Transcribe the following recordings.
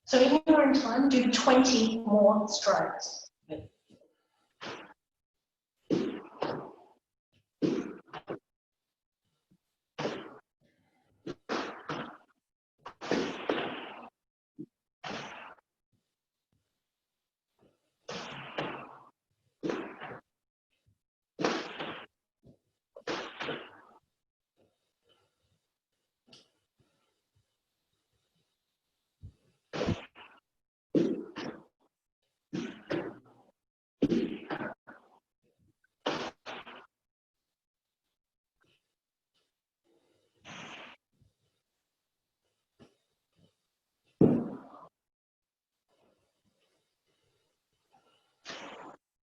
So in your own time, do 20 more strides.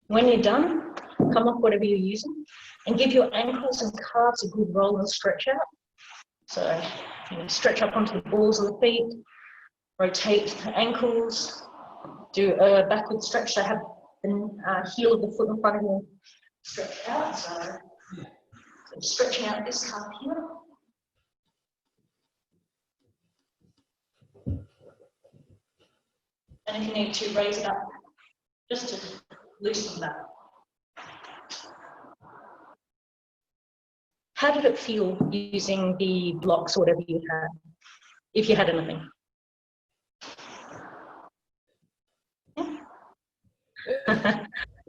When you're done, come off whatever you're using and give your ankles and calves a good roll and stretch out. So stretch up onto the balls of the feet, rotate the ankles, do a backward stretch, so have the heel of the foot in front of you stretch out. So stretching out this calf here. And if you need to, raise it up just to loosen that. How did it feel using the blocks or whatever you had, if you had anything?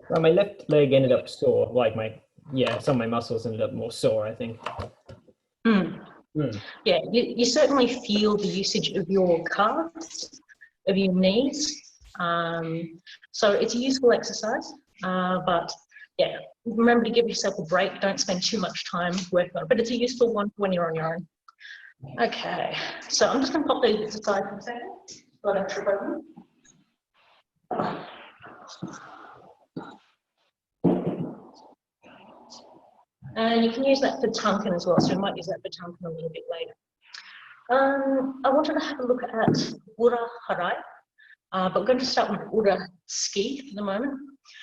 Well, my left leg ended up sore, like some of my muscles ended up more sore, I think. Yeah, you certainly feel the usage of your calves, of your knees. So it's a useful exercise, but yeah, remember to give yourself a break. Don't spend too much time working on it, but it's a useful one when you're on your own. Okay, so I'm just going to pop these aside for a second so I don't trip over them. And you can use that for Tonkin as well, so we might use that for Tonkin a little bit later. I wanted to have a look at Ura Harai, but we're going to start with Ura Ski for the moment.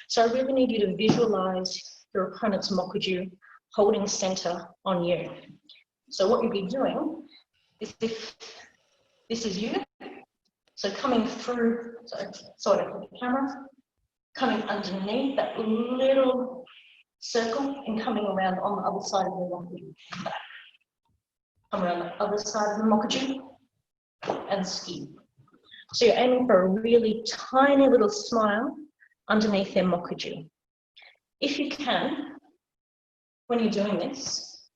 So I really need you to visualize your opponent's mokuju holding center on you. So what you'll be doing is, if this is you, so coming through, so I put the camera, coming underneath that little circle and coming around on the other side of the mokuju. Come around the other side of the mokuju and ski. So you're aiming for a really tiny little smile underneath their mokuju. If you can, when you're doing this,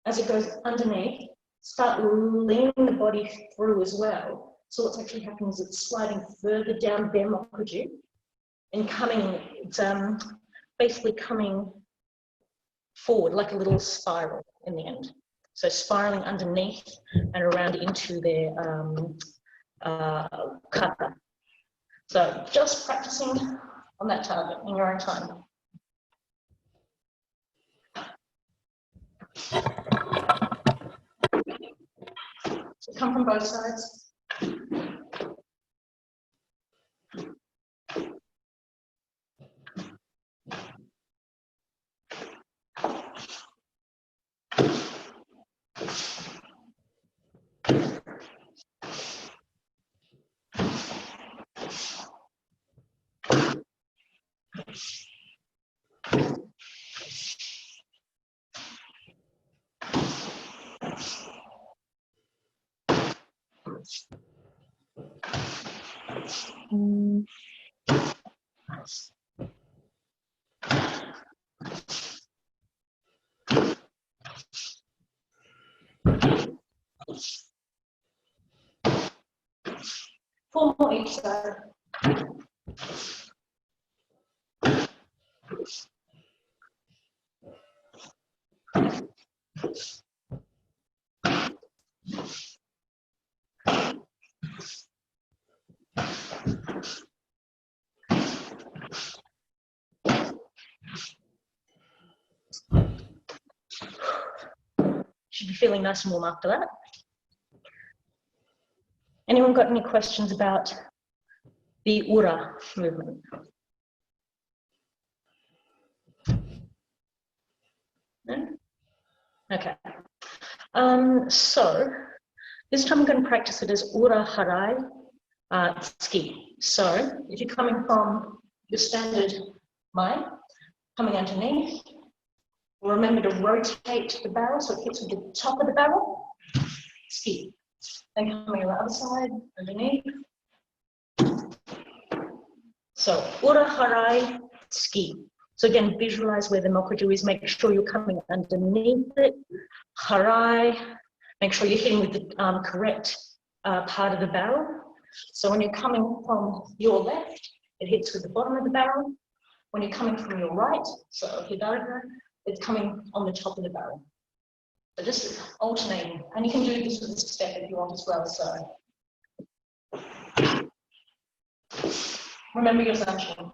as it goes underneath, start leaning the body through as well. So what's actually happening is it's sliding further down their mokuju and it's basically coming forward like a little spiral in the end. So spiraling underneath and around into their kata. So just practicing on that target in your own time. So come from both sides. Four more each side. Should be feeling nice and warm after that. Anyone got any questions about the Ura movement? Okay. So this time I'm going to practice it as ura harai ski. So if you're coming from your standard mai, coming underneath, remember to rotate the barrel so it hits with the top of the barrel, ski. Then coming on the other side, underneath. So ura harai ski. So again, visualize where the mokuju is, make sure you're coming underneath it, harai, make sure you're hitting with the correct part of the barrel. So when you're coming from your left, it hits with the bottom of the barrel. When you're coming from your right, so hidara, it's coming on the top of the barrel. So just alternating, and you can do this with a step if you want as well. So remember your zanshin.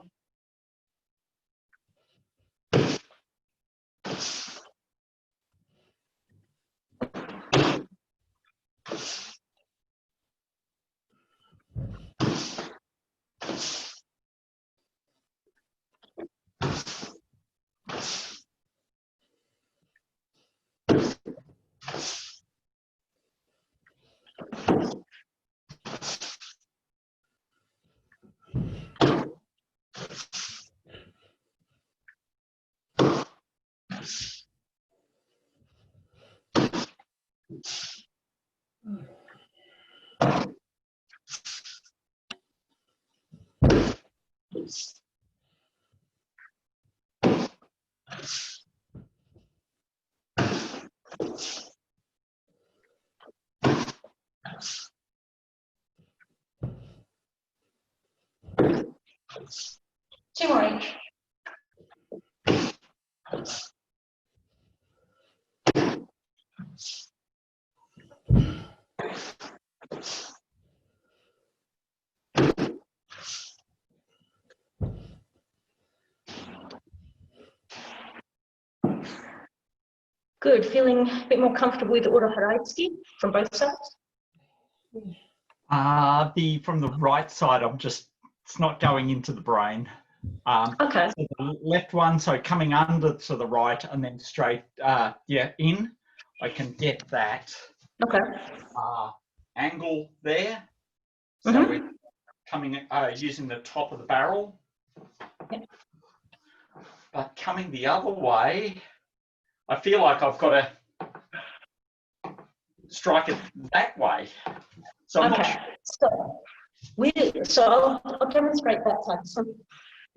Two more each. Good, feeling a bit more comfortable with the ura harai ski from both sides? From the right side, it's not going into the brain. Okay. So the left one, so coming under to the right and then straight, in, I can get that Okay. angle there. So we're coming, using the top of the barrel. Yep. But coming the other way, I feel like I've got to strike it that way. So I'm Okay. So I'll demonstrate that side. So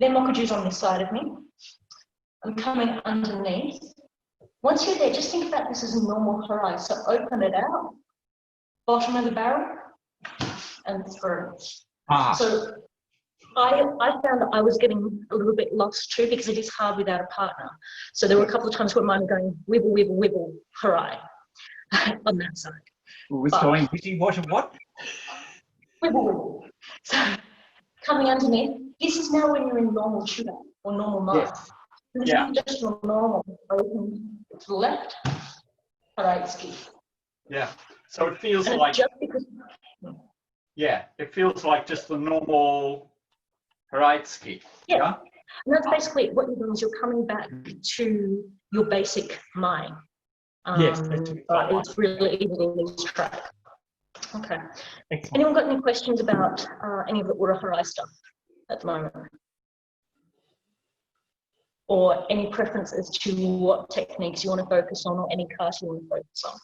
then mokuju's on this side of me. I'm coming underneath. Once you're there, just think about this as a normal harai. So open it out, bottom of the barrel, and through. So I found that I was getting a little bit lost too, because it is hard without a partner. So there were a couple of times where mine were going wibble, wibble, wibble, harai on that side. It was going witty, what? Wibble, wibble. So coming underneath, this is now when you're in normal chuda or normal mind. Yeah. Just your normal open to the left, harai ski. Yeah. So it feels And like just because. Yeah, it feels like just the normal harai ski. Yeah. And that's basically what you're doing, is you're coming back to your basic mind. Yes. But it's really easy to lose track. Okay. Excellent. Anyone got any questions about any of the ura harai stuff at the moment? Or any preferences to what techniques you want to focus on, or any kata you want to focus on?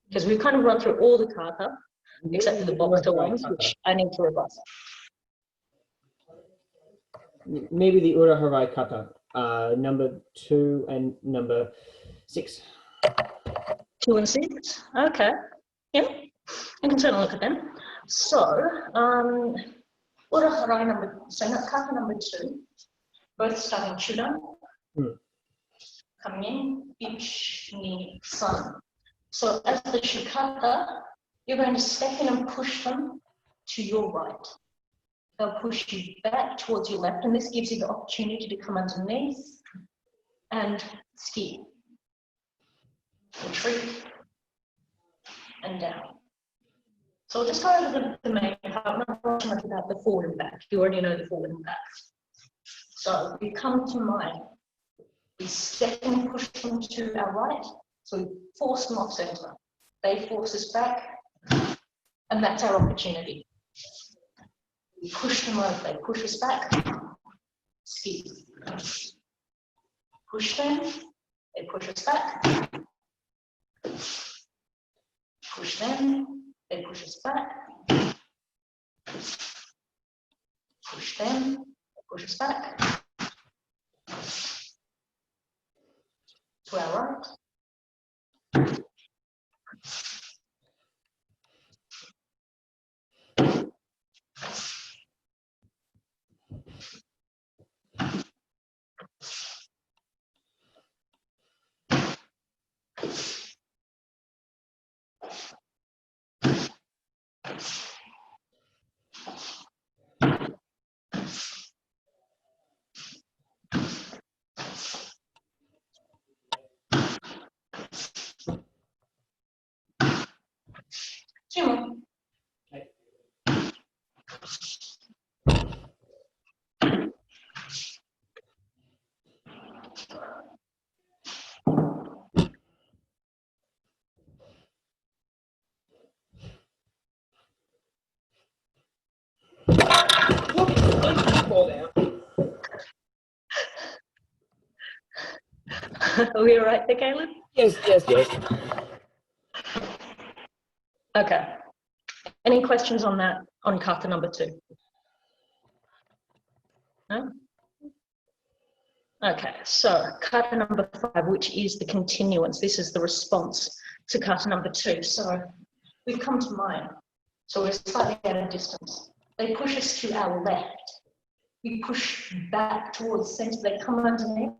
Because we've kind of run through all the kata, except for the boxer ones, which I need to revise. Maybe the ura harai kata, number 2 and number 6. 2 and 6, okay. Yeah, I can certainly look at them. So, ura harai kata number 2, both starting chudan, coming in, ich, ni, san. So as the shikata, you're going to step in and push them to your right. They'll push you back towards your left, and this gives you the opportunity to come underneath and ski. Retreat and down. So I'll just go over the main part. I'm not talking much about the forward and back. You already know the forward and back. So we come to mind. We step and push them to our right, so we force them off center. They force us back, and that's our opportunity. We push them over, they push us back, skip. Push them, they push us back. Push them, they push us back. Push them, they push us back. To our right. Two more. Fall down. Are we all right there, Caleb? Yes, yes, yes. Okay. Any questions on that, on kata number 2? No? Okay, so kata number 5, which is the continuance. This is the response to kata number 2. So we've come to mine. So we're slightly at a distance. They push us to our left. We push back towards center. They come underneath.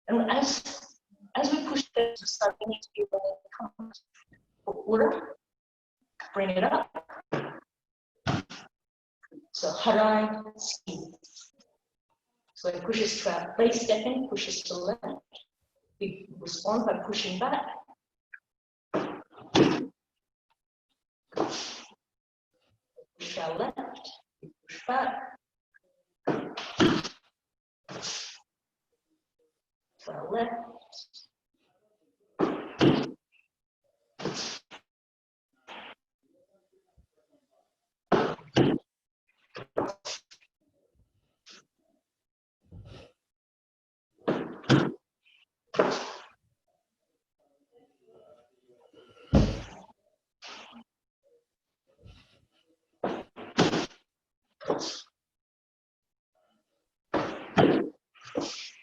And as we push them to start, we need to be where they come for order. Bring it up. So harai, ski. So they push us to our base step in, push us to the left. We respond by pushing back. Push our left, we push back. To our left.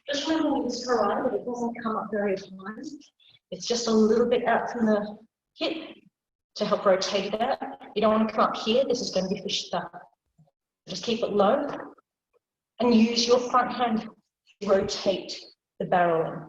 Just remember with this harai that it doesn't come up very high. It's just a little bit out from the hip to help rotate it out. You don't want to come up here. This is going to be for shita. Just keep it low and use your front hand to rotate the barrel in.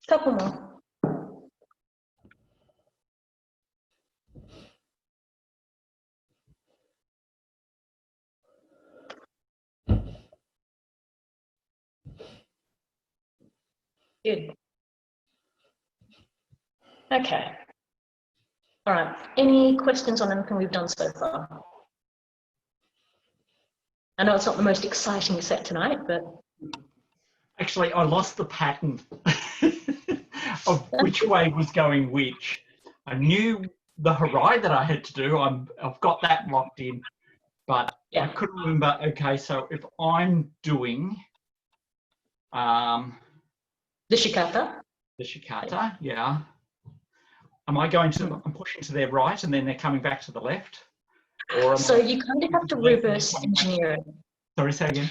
Couple more. Good. Okay. All right. Any questions on anything we've done so far? I know it's not the most exciting set tonight, but Actually, I lost the pattern of which way was going which. I knew the harai that I had to do. I've got that locked in, but yeah. I couldn't remember. Okay, so if I'm doing the shikata. the shikata, yeah. Am I going to? I'm pushing to their right, and then they're coming back to the left. Or So you kind of have to reverse engineer it. Sorry, say again.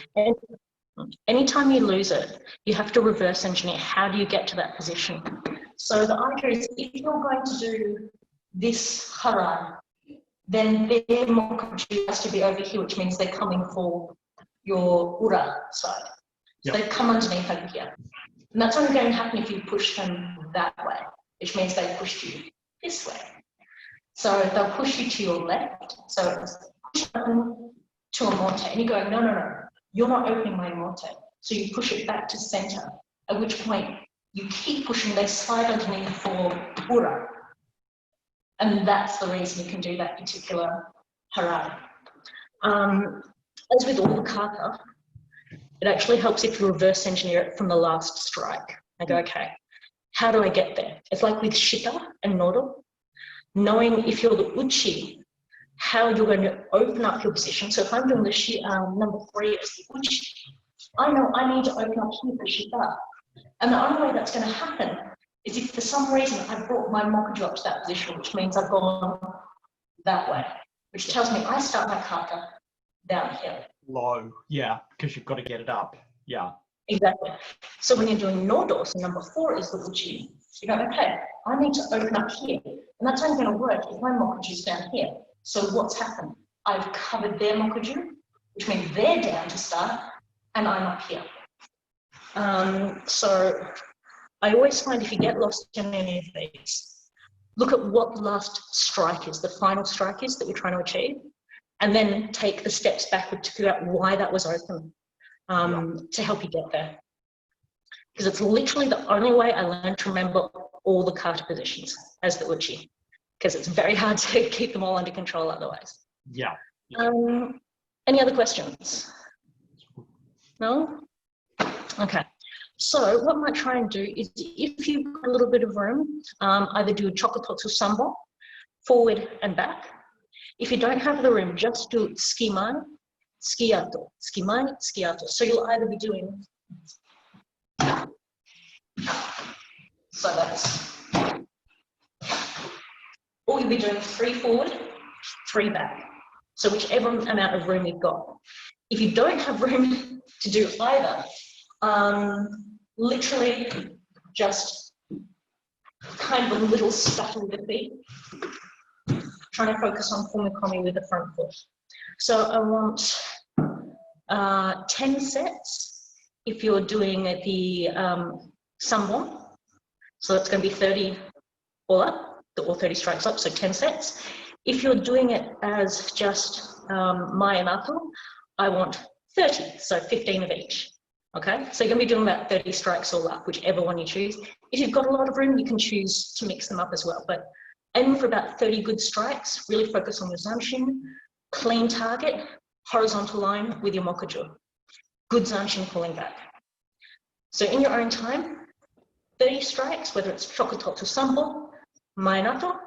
Anytime you lose it, you have to reverse engineer. How do you get to that position? So the idea is if you're going to do this harai then their mokuju has to be over here, which means they're coming for your ura side. So they come underneath over here. And that's only going to happen if you push them that way, which means they pushed you this way. So they'll push you to your left. So it's push open to a mote. And you go, no, no, no, you're not opening my mote. So you push it back to center, at which point you keep pushing, they slide underneath for ura. And that's the reason you can do that particular harai. As with all the kata, it actually helps if you reverse engineer it from the last strike. I go, okay, how do I get there? It's like with shita and nodo, knowing if you're the uchi, how you're going to open up your position. So if I'm doing the number 3 as the uchi, I know I need to open up here for shita. And the only way that's going to happen is if for some reason I brought my mokuju up to that position, which means I've gone that way, which tells me I start my kata down here. Low, yeah, because you've got to get it up, yeah. Exactly. So when you're doing nodo, so number 4 is the uchi, you go, okay, I need to open up here. And that's only going to work if my mokuju is down here. So what's happened? I've covered their mokuju, which means they're down to start, and I'm up here. So I always find if you get lost in any of these, look at what the last strike is, the final strike is that you're trying to achieve, and then take the steps backward to figure out why that was open to help you get there. Because it's literally the only way I learned to remember all the kata positions as the uchi, because it's very hard to keep them all under control otherwise. Yeah. Any other questions? No? Okay. So what I might try and do is, if you've got a little bit of room, either do a chokototsu sambo, forward and back. If you don't have the room, just do skimai, skiato, skimai, skiato. So you'll either be doing, so that's, or you'll be doing 3 forward, 3 back. So whichever amount of room you've got. If you don't have room to do either, literally just kind of a little stutter with the feet, trying to focus on fumicomi with the front foot. So I want 10 sets if you're doing the sambon. So that's going to be 30 all up, or 30 strikes up, so 10 sets. If you're doing it as just mai and ato, I want 30, so 15 of each. Okay, so you're going to be doing about 30 strikes all up, whichever one you choose. If you've got a lot of room, you can choose to mix them up as well. But aim for about 30 good strikes, really focus on the zanshin, clean target, horizontal line with your mokuju. Good zanshin pulling back. So in your own time, 30 strikes, whether it's chokototsu sambo, mai and ato,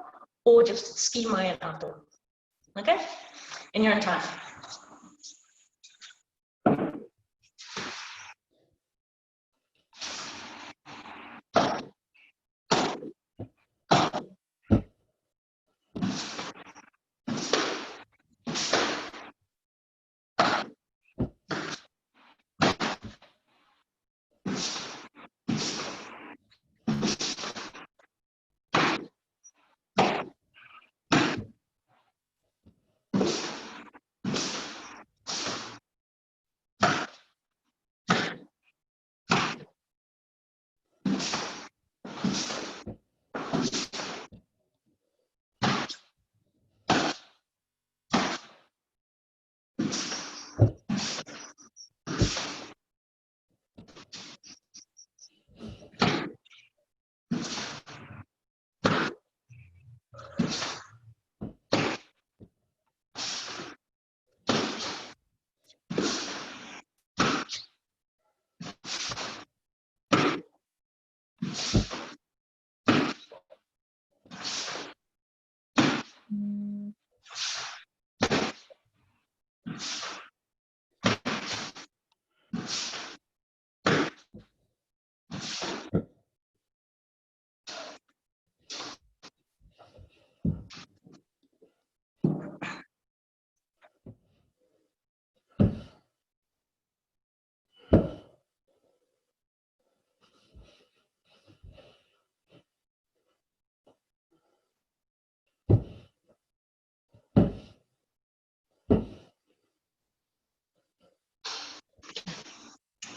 or just ski mai and ato. Okay, in your own time.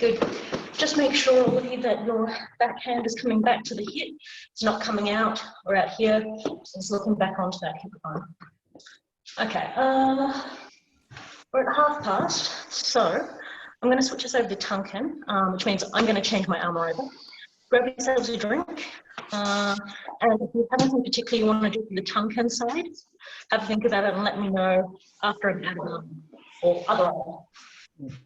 Good. Just make sure, all of you, that your backhand is coming back to the hip. It's not coming out or out here. It's looking back onto that hip bone. Okay, we're at past, so I'm going to switch us over to Tonkin, which means I'm going to change my arm over. Grab yourselves a drink, and if you have anything particular you want to do for the Tonkin side, have a think about it and let me know after I'm out of arm or other arm.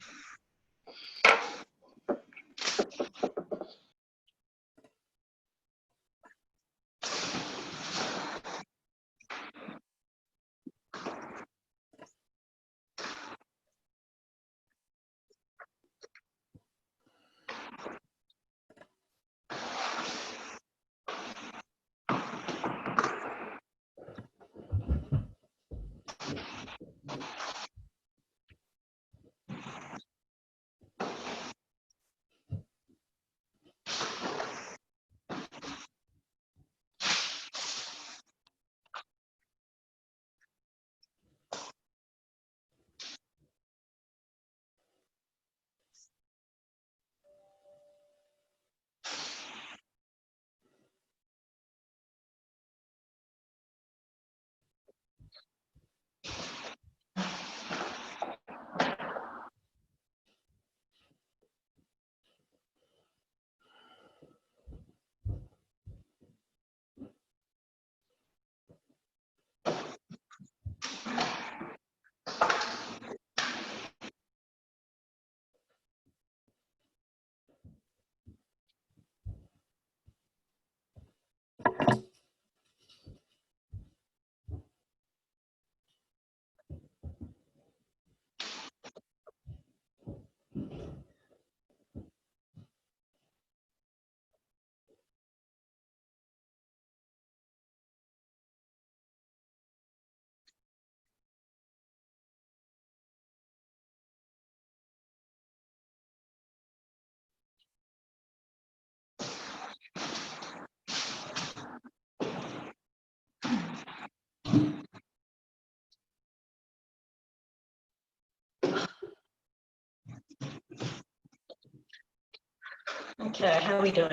Okay, how are we doing?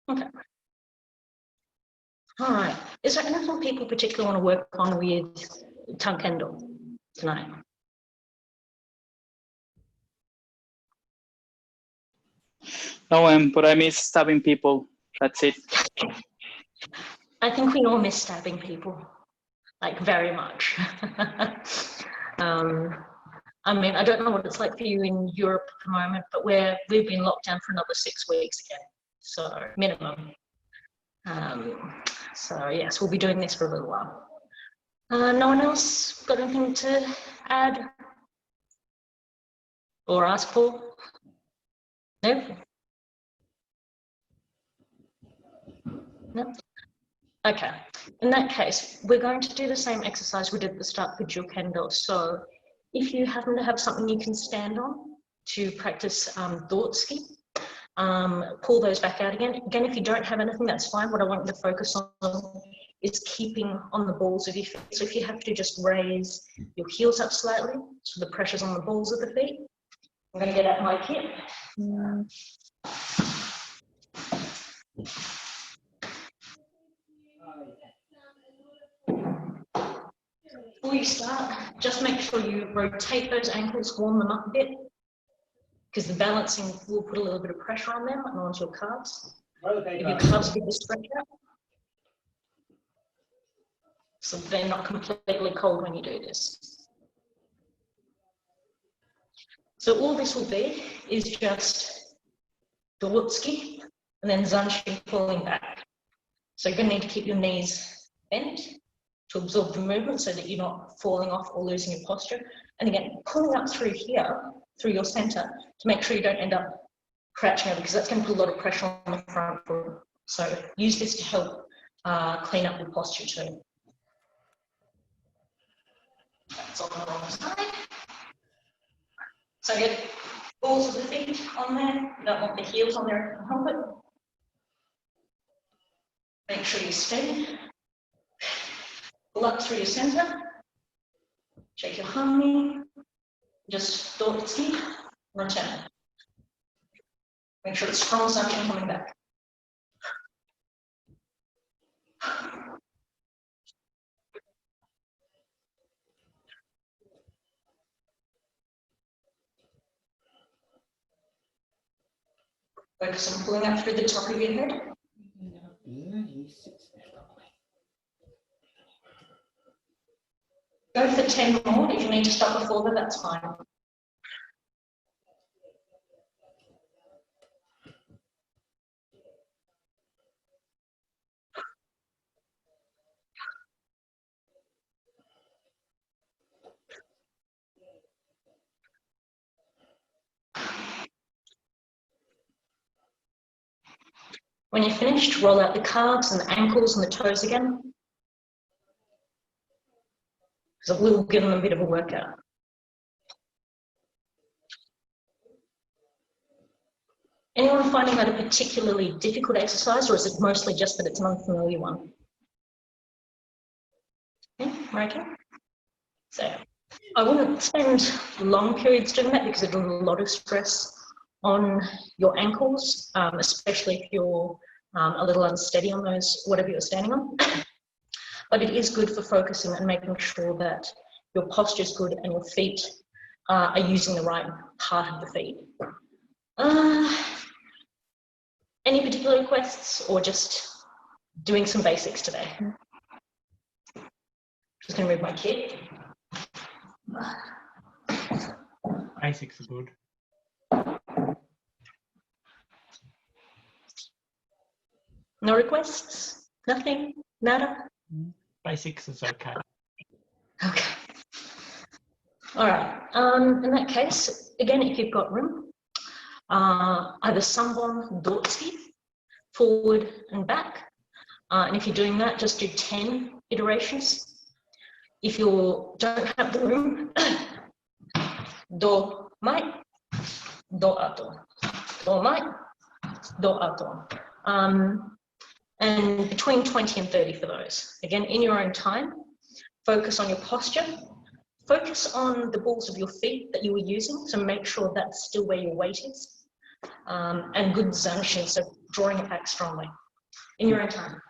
Okay. All right. Is there anything people particularly want to work on with Tunkendo tonight? No, but I miss stabbing people. That's it. I think we all miss stabbing people, like very much. I mean, I don't know what it's like for you in Europe at the moment, but we've been locked down for another 6 weeks again, so minimum. So yes, we'll be doing this for a little while. No one else got anything to add or ask for? No? No? Okay, in that case, we're going to do the same exercise we did at the start for Jukendo. So if you happen to have something you can stand on to practice Dortski, pull those back out again. Again, if you don't have anything, that's fine. What I want you to focus on is keeping on the balls of your feet. So if you have to just raise your heels up slightly, so the pressure's on the balls of the feet. I'm going to get out my hip. Before you start, just make sure you rotate those ankles, warm them up a bit, because the balancing will put a little bit of pressure on them and onto your calves. If your calves get the stretch out, so they're not completely cold when you do this. So all this will be is just Dortski and then Zanshin pulling back. So you're going to need to keep your knees bent to absorb the movement so that you're not falling off or losing your posture. And again, pulling up through here, through your center, to make sure you don't end up crouching over, because that's going to put a lot of pressure on the front foot. So use this to help clean up your posture too. That's on the wrong side. So get balls of the feet on there. You don't want the heels on there to help it. Make sure you're steady. Pull up through your center. Check your harmony. Just dortski, return. Make sure it's strong assumption coming back. Focus on pulling up through the top of your head. Go for 10 more. If you need to stop before that, that's fine. When you're finished, roll out the calves and the ankles and the toes again, because it will give them a bit of a workout. Anyone finding that a particularly difficult exercise, or is it mostly just that it's an unfamiliar one? Yeah, okay. So I wouldn't spend long periods doing that because it does a lot of stress on your ankles, especially if you're a little unsteady on those, whatever you're standing on. But it is good for focusing and making sure that your posture is good and your feet are using the right part of the feet. Any particular requests, or just doing some basics today? Just gonna move my kit. Basics are good. No requests? Nothing? Nada? Basics is okay. Okay. All right. In that case, again, if you've got room, either Sambon Dortski, forward and back. And if you're doing that, just do 10 iterations. If you don't have the room, do mai, do ato, do mai, do ato. And between 20 and 30 for those. Again, in your own time, focus on your posture, focus on the balls of your feet that you were using, so make sure that's still where your weight is, and good zanshin, so drawing it back strongly, in your own time.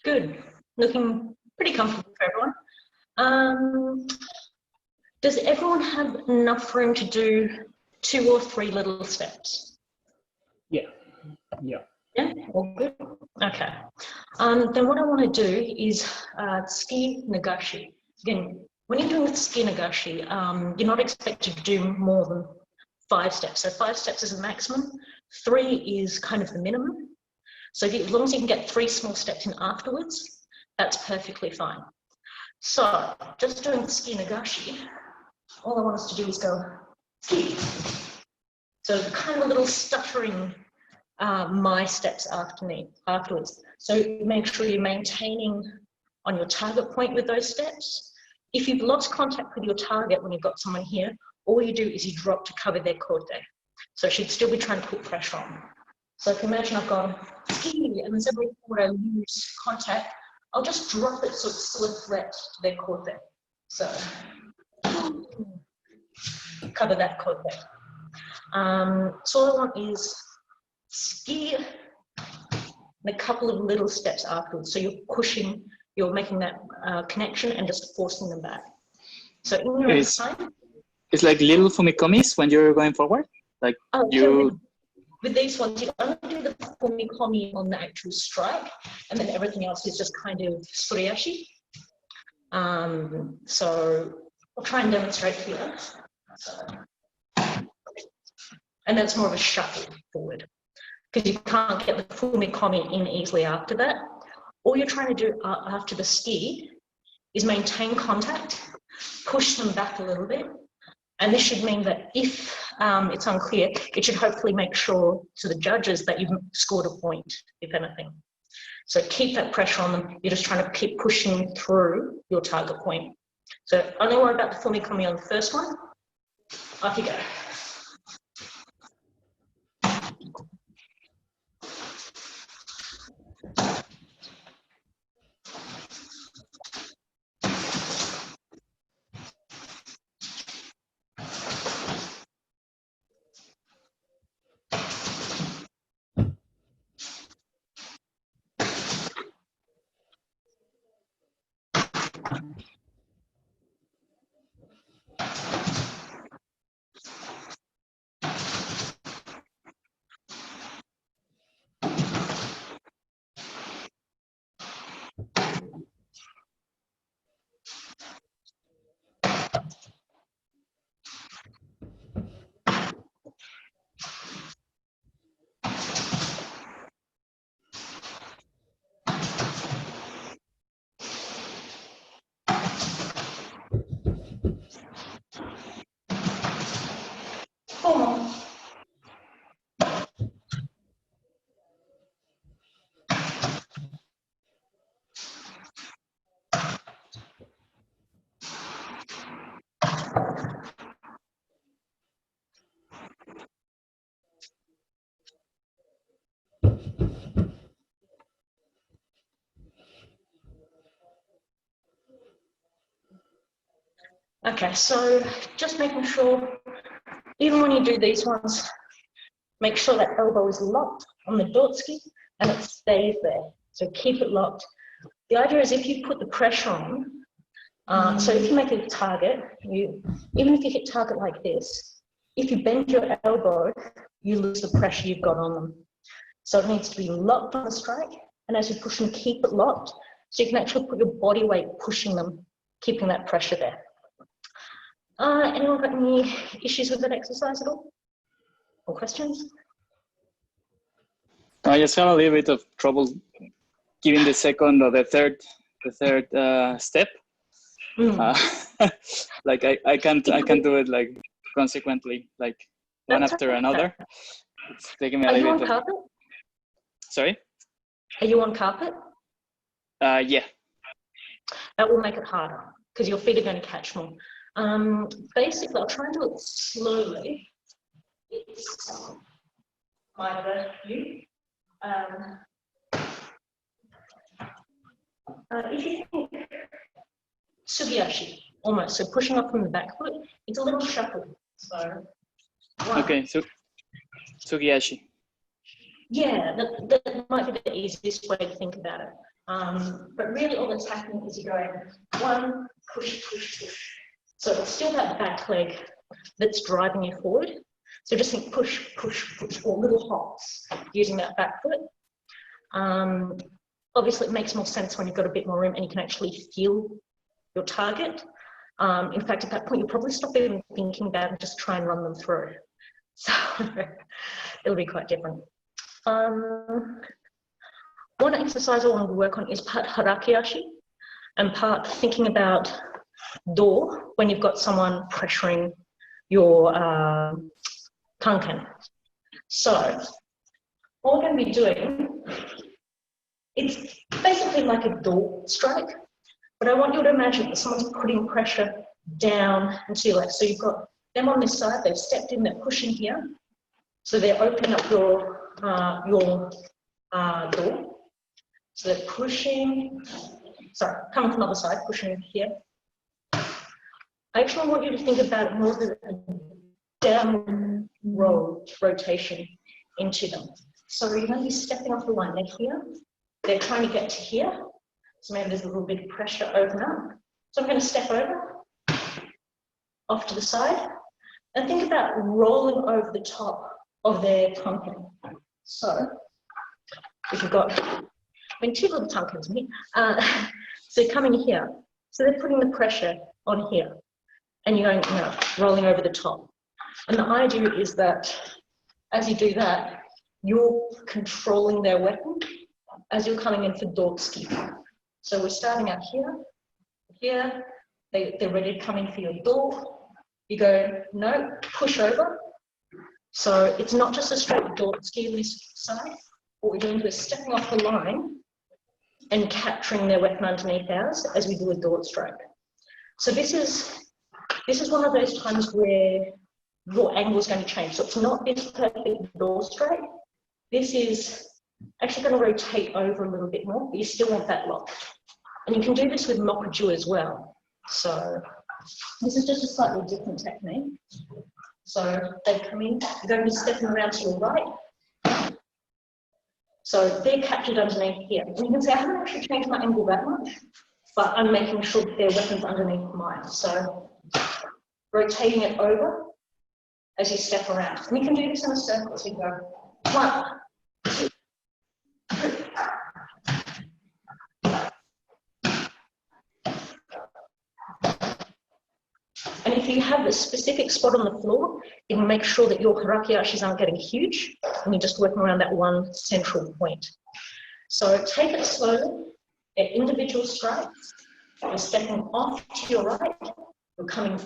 Good, looking pretty comfortable for everyone. Does everyone have enough room to do 2 or 3 little steps? Yeah. Yeah. Yeah, all good. Okay. Then what I want to do is ski nagashi. Again, when you're doing the ski nagashi, you're not expected to do more than 5 steps. So 5 steps is the maximum. 3 is kind of the minimum. So as long as you can get 3 small steps in afterwards, that's perfectly fine. So just doing ski nagashi, all I want us to do is go ski. So kind of a little stuttering my steps afterwards. So make sure you're maintaining on your target point with those steps. If you've lost contact with your target when you've got someone here, all you do is you drop to cover their corte. So she'd still be trying to put pressure on. So if you imagine I've gone ski, and as every time I lose contact, I'll just drop it so it's still a threat to their corte. So cover that corte. So all I want is ski and a couple of little steps afterwards. So you're pushing, you're making that connection and just forcing them back. So in your own time. It's like little fumikomis when you're going forward? Like with these ones, you only do the fumikomi on the actual strike, and then everything else is just kind of suriashi. So I'll try and demonstrate here. So, and that's more of a shuffle forward, because you can't get the fumikomi in easily after that. All you're trying to do after the ski is maintain contact, push them back a little bit. And this should mean that if it's unclear, it should hopefully make sure to the judges that you've scored a point, if anything. So keep that pressure on them. You're just trying to keep pushing through your target point. So only worry about the fumikomi on the first one. Off you go. Okay, so just making sure, even when you do these ones, make sure that elbow is locked on the dortski and it stays there. So keep it locked. The idea is if you put the pressure on, so if you make a target, even if you hit target like this, if you bend your elbow, you lose the pressure you've got on them. So it needs to be locked on the strike, and as you push them, keep it locked, so you can actually put your body weight pushing them, keeping that pressure there. Anyone got any issues with that exercise at all? Or questions? I just have a little bit of trouble giving the second or the third step. Like I can't do it like consequently, like one after another. It's taking me a little bit. Are you on carpet? Sorry? Are you on carpet? Yeah. That will make it harder because your feet are going to catch more. Basically, I'll try and do it slowly. It's my view. If you think sugiashi, almost, so pushing up from the back foot, it's a little shuffle. So, okay, so sugiashi. Yeah, that might be the easiest way to think about it. But really all that's happening is you're going one, push, push, push. So it's still that back leg that's driving you forward. So just think push, push, push, or little hops using that back foot. Obviously it makes more sense when you've got a bit more room and you can actually feel your target. In fact, at that point, you'll probably stop even thinking about it and just try and run them through. So it'll be quite different. one exercise I want to work on is part harakiashi and part thinking about door when you've got someone pressuring your tanken. So what we're going to be doing, it's basically like a door strike, but I want you to imagine that someone's putting pressure down into your left. So you've got them on this side, they've stepped in, they're pushing here. So they're opening up your door. So they're pushing, sorry, coming from the other side, pushing here. I actually want you to think about it more as a downward rotation into them. So you're going to be stepping off the line. They're here, they're trying to get to here. So maybe there's a little bit of pressure open up. So I'm going to step over, off to the side, and think about rolling over the top of their tanken. So if you've got, I mean, two little tankens, me. So coming here, so they're putting the pressure on here, and you're going, no, rolling over the top. And the idea is that as you do that, you're controlling their weapon as you're coming in for dortsuki. So we're starting out here, they're ready to come in for your door. You go, no, push over. So it's not just a straight dortsuki on this side. What we're doing is stepping off the line and capturing their weapon underneath ours as we do a dort strike. So this is one of those times where your angle is going to change. So it's not this perfect dort strike. This is actually going to rotate over a little bit more, but you still want that lock. And you can do this with mokuju as well. So this is just a slightly different technique. So they come in, you're going to be stepping around to your right. So they're captured underneath here. And you can say, I haven't actually changed my angle that much, but I'm making sure that their weapon's underneath mine. So rotating it over as you step around. And you can do this in a circle. So you go 1, 2, 3. And if you have a specific spot on the floor, you can make sure that your harakiashis aren't getting huge, and you're just working around that one central point. So take it slowly, they're individual strikes, you're stepping off to your right, you're coming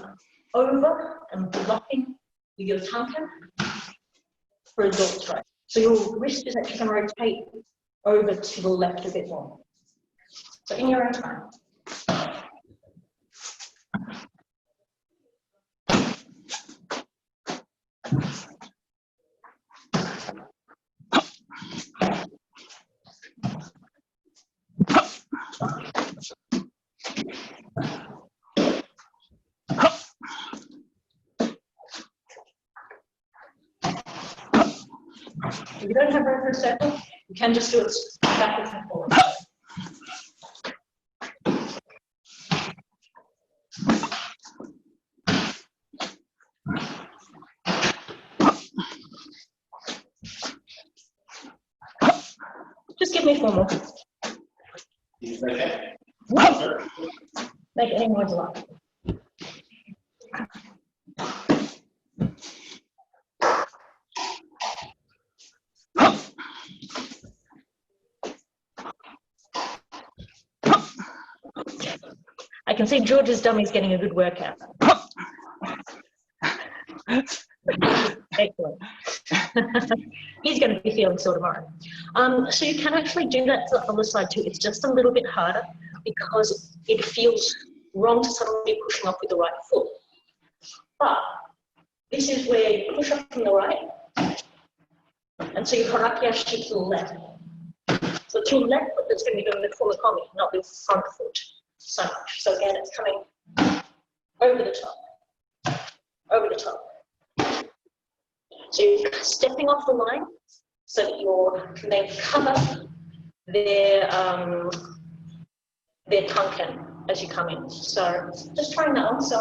over and blocking with your tanken for a dort strike. So your wrist is actually going to rotate over to the left a bit more. So in your own time. If you don't have room for a circle, you can just do it backwards and forwards. Just give me 4 more. Make any noise you like. I can see George's dummy's getting a good workout. Excellent. He's going to be feeling sore tomorrow. So you can actually do that to the other side too. It's just a little bit harder because it feels wrong to suddenly be pushing off with the right foot. But this is where you push up from the right, and so your harakiashi to the left. So it's your left foot that's going to be doing the fumakomi, not the front foot so much. So again, it's coming over the top, over the top. So you're stepping off the line so that they cover their tanken as you come in. So just trying that on. So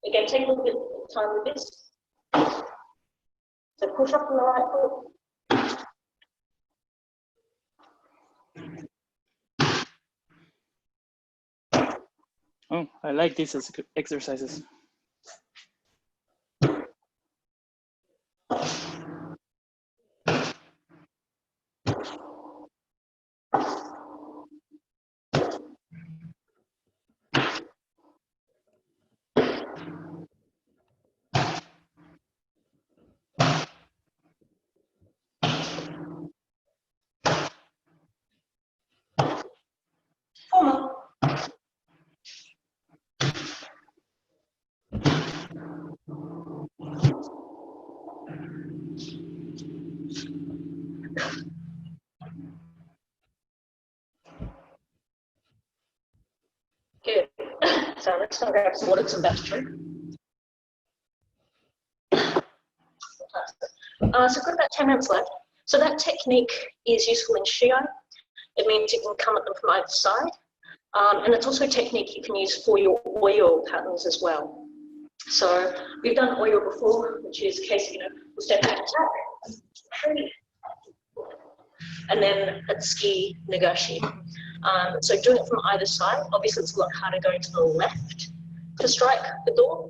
again, take a little bit of time with this. So push up on the right foot. Oh, I like these exercises. So I'll grab some water and some back to drink. So I've got about 10 minutes left. So that technique is useful in Shiai. It means you can come at them from either side. And it's also a technique you can use for your oil patterns as well. So we've done oil before, which is a case, we'll step back, attack, and then at ski, nagashi. So doing it from either side, obviously it's a lot harder going to the left to strike the door,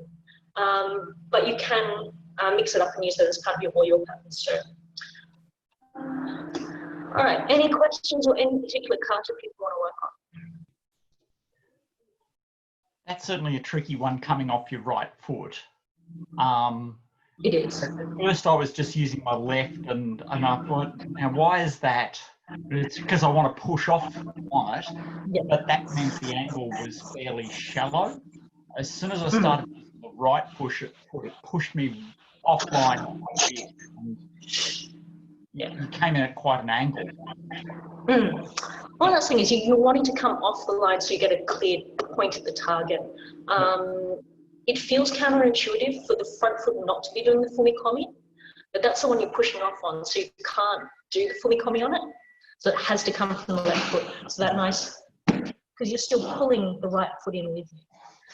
but you can mix it up and use that as part of your oil patterns too. All right, any questions or any particular kata people want to work on? That's certainly a tricky one coming off your right foot. It is. At first I was just using my left and I thought, now why is that? It's because I want to push off on it, but that meant the angle was fairly shallow. As soon as I started using the right push, it pushed me offline a bit. And you came in at quite an angle. One last thing is you're wanting to come off the line so you get a clear point at the target. It feels counterintuitive for the front foot not to be doing the fumikomi, but that's the one you're pushing off on, so you can't do the fumikomi on it. So it has to come from the left foot. So that nice, because you're still pulling the right foot in with you.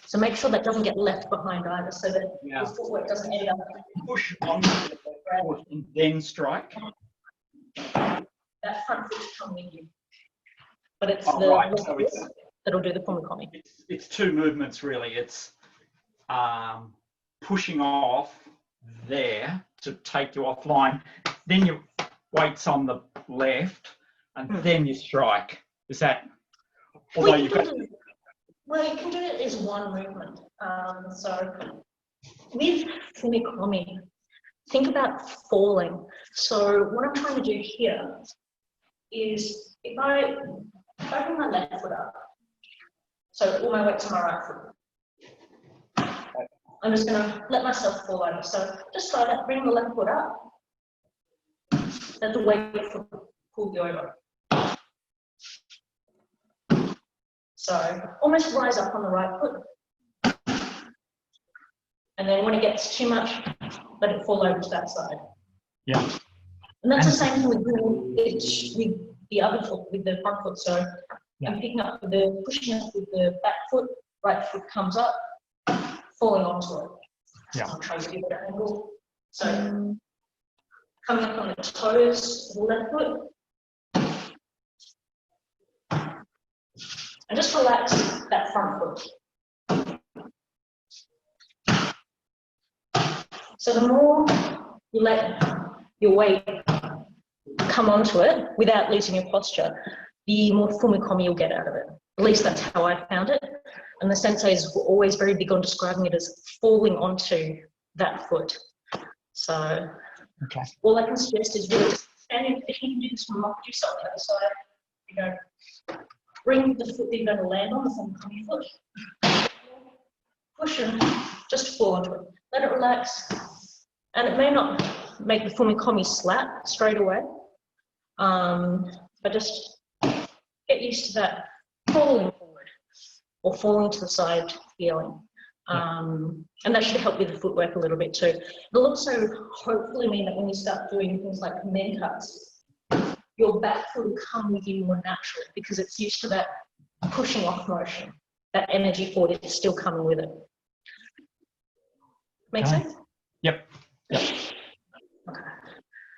So make sure that doesn't get left behind either, so that your footwork doesn't end up. Push on the left foot and then strike. That front foot is coming with you. But it's so it's, that'll do the fumikomi. It's two movements really. It's pushing off there to take you offline, then your weight's on the left, and then you strike. Is that? Although you can do it as one movement. So with fumikomi, think about falling. So what I'm trying to do here is if I bring my left foot up, so all my weight's on my right foot, I'm just going to let myself fall over. So just start out, bring the left foot up, let the weight pull you over. So almost rise up on the right foot. And then when it gets too much, let it fall over to that side. Yeah. And that's the same thing with the other foot, with the front foot. So I'm picking up with pushing up with the back foot, right foot comes up, falling onto it. Yeah. I'm trying to give it an angle. So coming up on the toes, the left foot. And just relax that front foot. So the more you let your weight come onto it without losing your posture, the more fumikomi you'll get out of it. At least that's how I found it. And the senseis were always very big on describing it as falling onto that foot. So all I can suggest is really just stand in position. You can do this from Mokuju on the other side. Bring the foot that you're going to land on, the fumikomi foot. Push and just fall onto it. Let it relax. And it may not make the fumikomi slap straight away, but just get used to that falling forward or falling to the side feeling. And that should help with the footwork a little bit too. It'll also hopefully mean that when you start doing things like men cuts, your back foot will come with you more naturally because it's used to that pushing off motion. That energy forward is still coming with it. Make sense? Yep.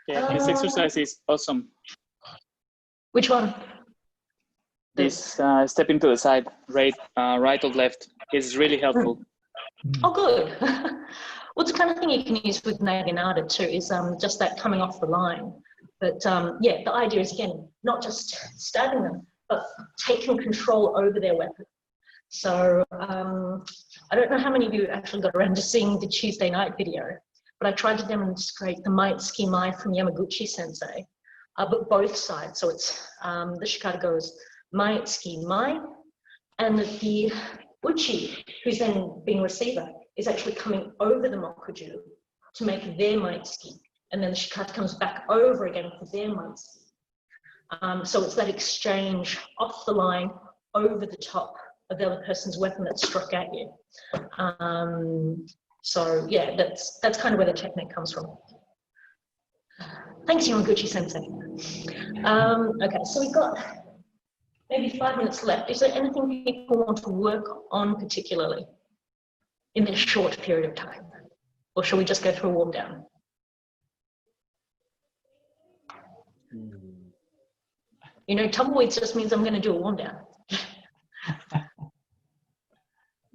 Yeah, this exercise is awesome. Which one? This stepping to the side, right or left, is really helpful. Oh, good. Well, it's the kind of thing you can use with naginata too, is just that coming off the line. But yeah, the idea is, again, not just stabbing them, but taking control over their weapon. So I don't know how many of you actually got around to seeing the Tuesday night video, but I tried to demonstrate the Maitsuki Mai from Yamaguchi sensei, but both sides. So it's the shikata goes Maitsuki Mai, and the uchi, who's then being receiver, is actually coming over the mokuju to make their Maitsuki, and then the shikata comes back over again for their Maitsuki. So it's that exchange off the line, over the top of the other person's weapon that's struck at you. So yeah, that's kind of where the technique comes from. Thanks, Yamaguchi Sensei. Okay, so we've got maybe 5 minutes left. Is there anything people want to work on particularly in this short period of time? Or shall we just go through a warm down? You know, tumbleweeds just means I'm going to do a warm down.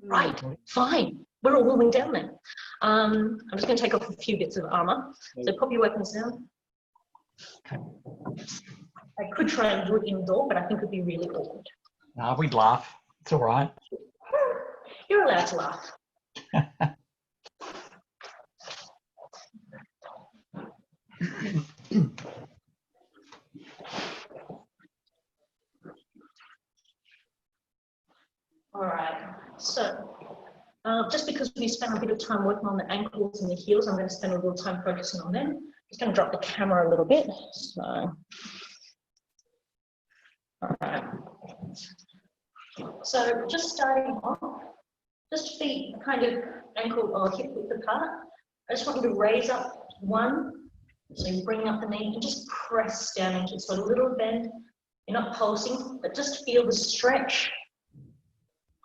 Right, fine. We're all warming down then. I'm just going to take off a few bits of armor. So pop your weapons down. Okay. I could try and do it indoor, but I think it would be really awkward. No, we'd laugh. It's all right. You're allowed to laugh. All right, so just because we spent a bit of time working on the ankles and the heels, I'm going to spend a little time focusing on them. Just going to drop the camera a little bit. So, all right. So just starting off, just feet kind of ankle or hip width apart. I just want you to raise up one. So you bring up the knee and just press down into it. So a little bend. You're not pulsing, but just feel the stretch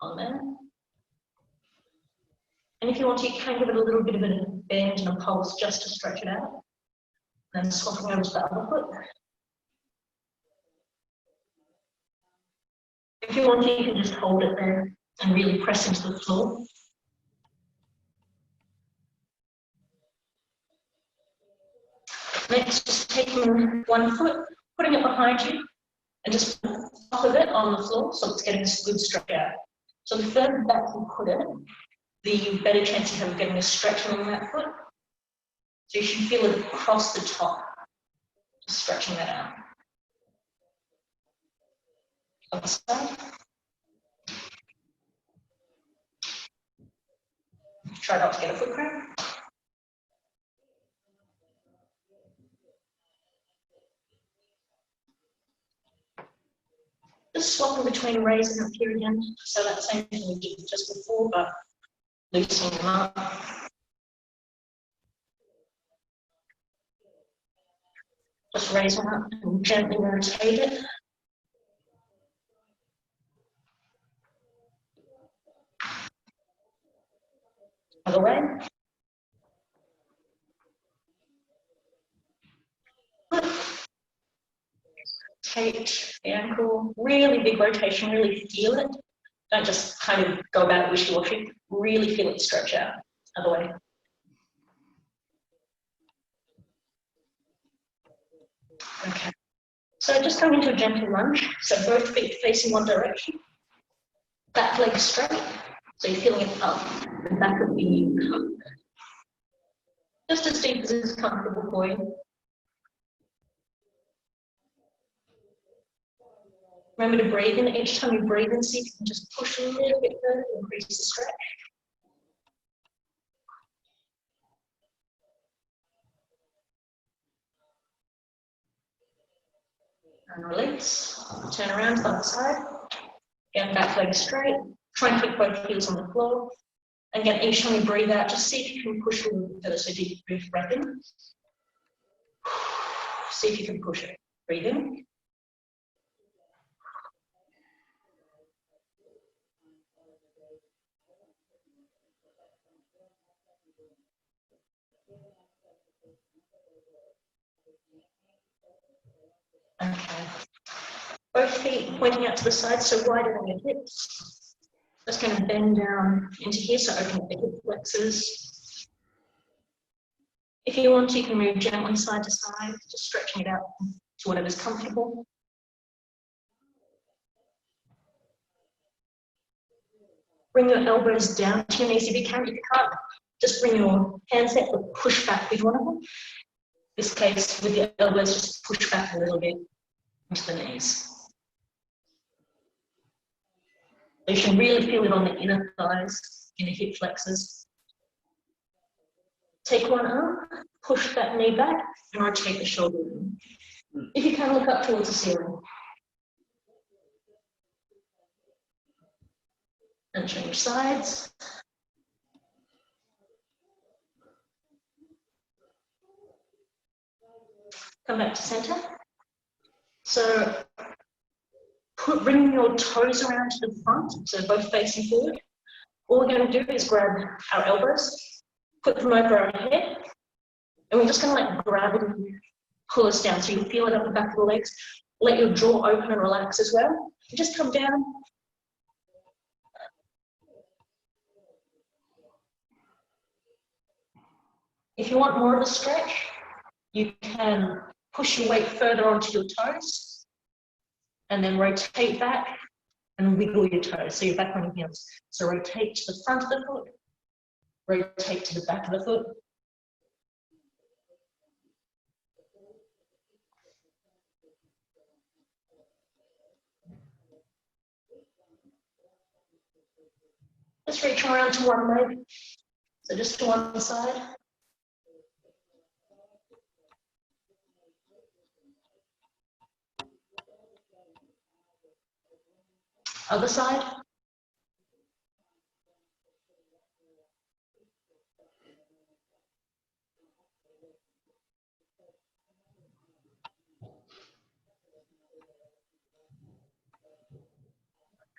on there. And if you want to, you can give it a little bit of a bend and a pulse just to stretch it out. And then swapping over to the other foot. If you want to, you can just hold it there and really press into the floor. Next, just taking one foot, putting it behind you, and just top of it on the floor so it's getting a good stretch out. So the further back you put it, the better chance you have of getting a stretch along that foot. So you should feel it across the top, just stretching that out. Other side. Try not to get a foot cramp. Just swapping between raising up here again. So that same thing we did just before, but loosening them up. Just raise one up and gently rotate it. Other way. Rotate the ankle, really big rotation, really feel it. Don't just kind of go about it wishy-washy, really feel it stretch out. Other way. Okay. So just coming into a gentle lunge. So both feet facing one direction. Back leg straight. So you're feeling it up the back of the knee. Just as deep as is comfortable for you. Remember to breathe in. Each time you breathe in, see if you can just push a little bit further to increase the stretch. And release. Turn around to the other side. Again, back leg straight. Try and keep both heels on the floor. And again, each time you breathe out, just see if you can push a little bit further. So deep breath in. See if you can push it. Breathe in. Okay. Both feet pointing out to the side, so wider than your hips. Just going to bend down into here, so open up the hip flexors. If you want to, you can move gently side to side, just stretching it out to whatever's comfortable. Bring your elbows down to your knees if you can. If you can't, just bring your hands out or push back with one of them. In this case, with your elbows, just push back a little bit into the knees. You should really feel it on the inner thighs, inner hip flexors. Take one arm, push that knee back, and rotate the shoulder in. If you can, look up towards the ceiling. And change sides. Come back to center. So bring your toes around to the front, so both facing forward. All we're going to do is grab our elbows, put them over our head, and we're just going to let gravity pull us down. So you feel it up the back of the legs. Let your jaw open and relax as well. And just come down. If you want more of a stretch, you can push your weight further onto your toes and then rotate back and wiggle your toes. So you're back on your heels. So rotate to the front of the foot, rotate to the back of the foot. Just reach around to one leg. So just to one side. Other side.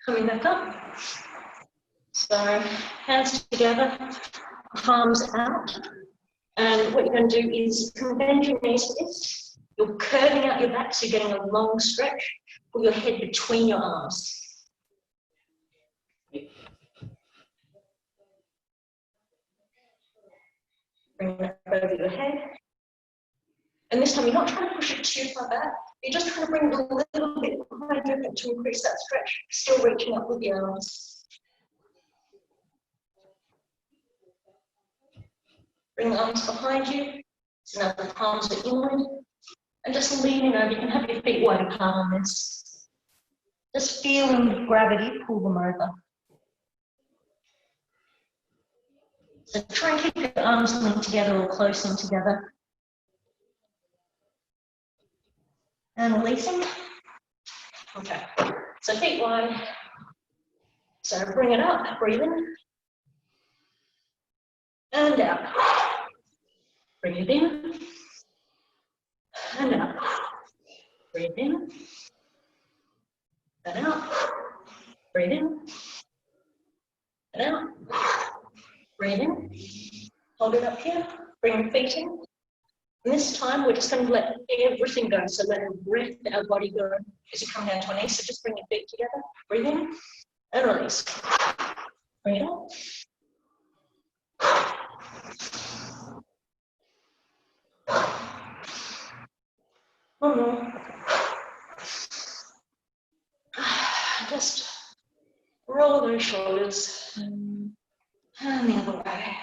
Coming back up. So hands together, palms out. And what you're going to do is bend your knees for this. You're curving out your back, so you're getting a long stretch. Put your head between your arms. Bring that over your head. And this time you're not trying to push it too far back. You're just trying to bring it a little bit behind your head to increase that stretch. Still reaching up with the arms. Bring the arms behind you. So now the palms are inward. And just leaning over. You can have your feet wide apart on this. Just feeling gravity pull them over. So try and keep your arms linked together or close in together. And releasing. Okay, so feet wide. So bring it up, breathe in. And out. Bring it in. And out. Breathe in. And out. Breathe in. And out. Breathe in. Hold it up here. Bring your feet in. And this time, we're just going to let everything go. So let our body go as you come down to our knees. So just bring your feet together. Breathe in and release. Bring it up. One more. Just roll those shoulders and the other way.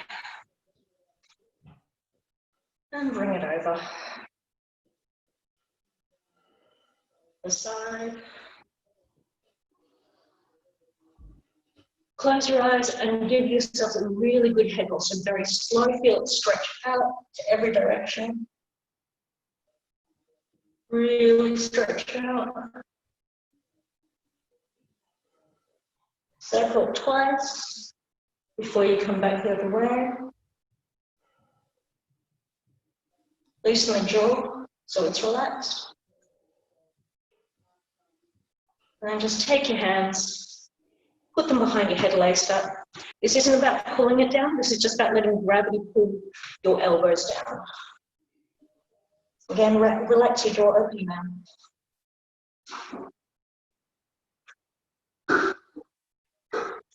And bring it over. The side. Close your eyes and give yourself a really good head roll. So very slow, feel it stretch out to every direction. Really stretch out. Circle twice before you come back the other way. Loosen the jaw so it's relaxed. And then just take your hands, put them behind your head, laced up. This isn't about pulling it down, this is just about letting gravity pull your elbows down. Again, relax your jaw, open your mouth.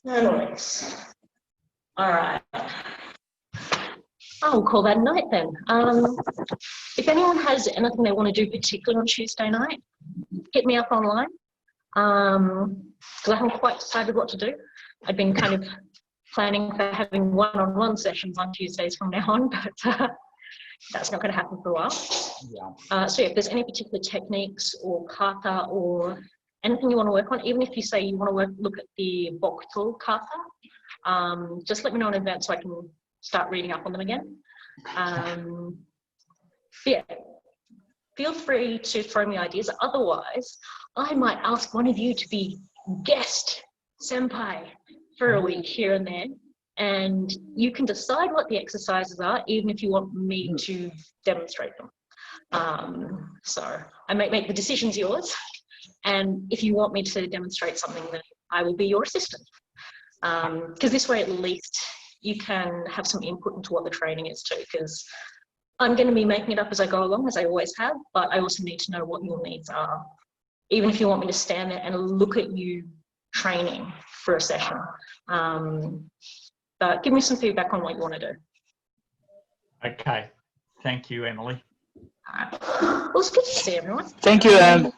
And release. All right. I'll call that a night then. If anyone has anything they want to do particularly on Tuesday night, hit me up online. Because I haven't quite decided what to do. I've been kind of planning for having one-on-one sessions on Tuesdays from now on, but that's not going to happen for a while. Yeah. So if there's any particular techniques or kata or anything you want to work on, even if you say you want to look at the Bokto kata, just let me know in advance so I can start reading up on them again. Yeah, feel free to throw me ideas. Otherwise, I might ask one of you to be guest senpai for a week here and there, and you can decide what the exercises are, even if you want me to demonstrate them. So I make the decisions yours, and if you want me to demonstrate something, then I will be your assistant. Because this way, at least, you can have some input into what the training is too, because I'm going to be making it up as I go along, as I always have, but I also need to know what your needs are. Even if you want me to stand there and look at you training for a session. But give me some feedback on what you want to do. Okay. Thank you, Emily. All right. Well, it's good to see everyone. Thank you, Em.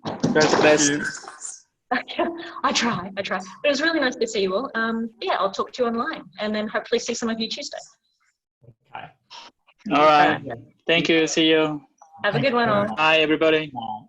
That's the best. I try. But it was really nice to see you all. Yeah, I'll talk to you online, and then hopefully see some of you Tuesday. Okay. All right. Thank you. See you. Have a good one all. Bye, everybody. Bye.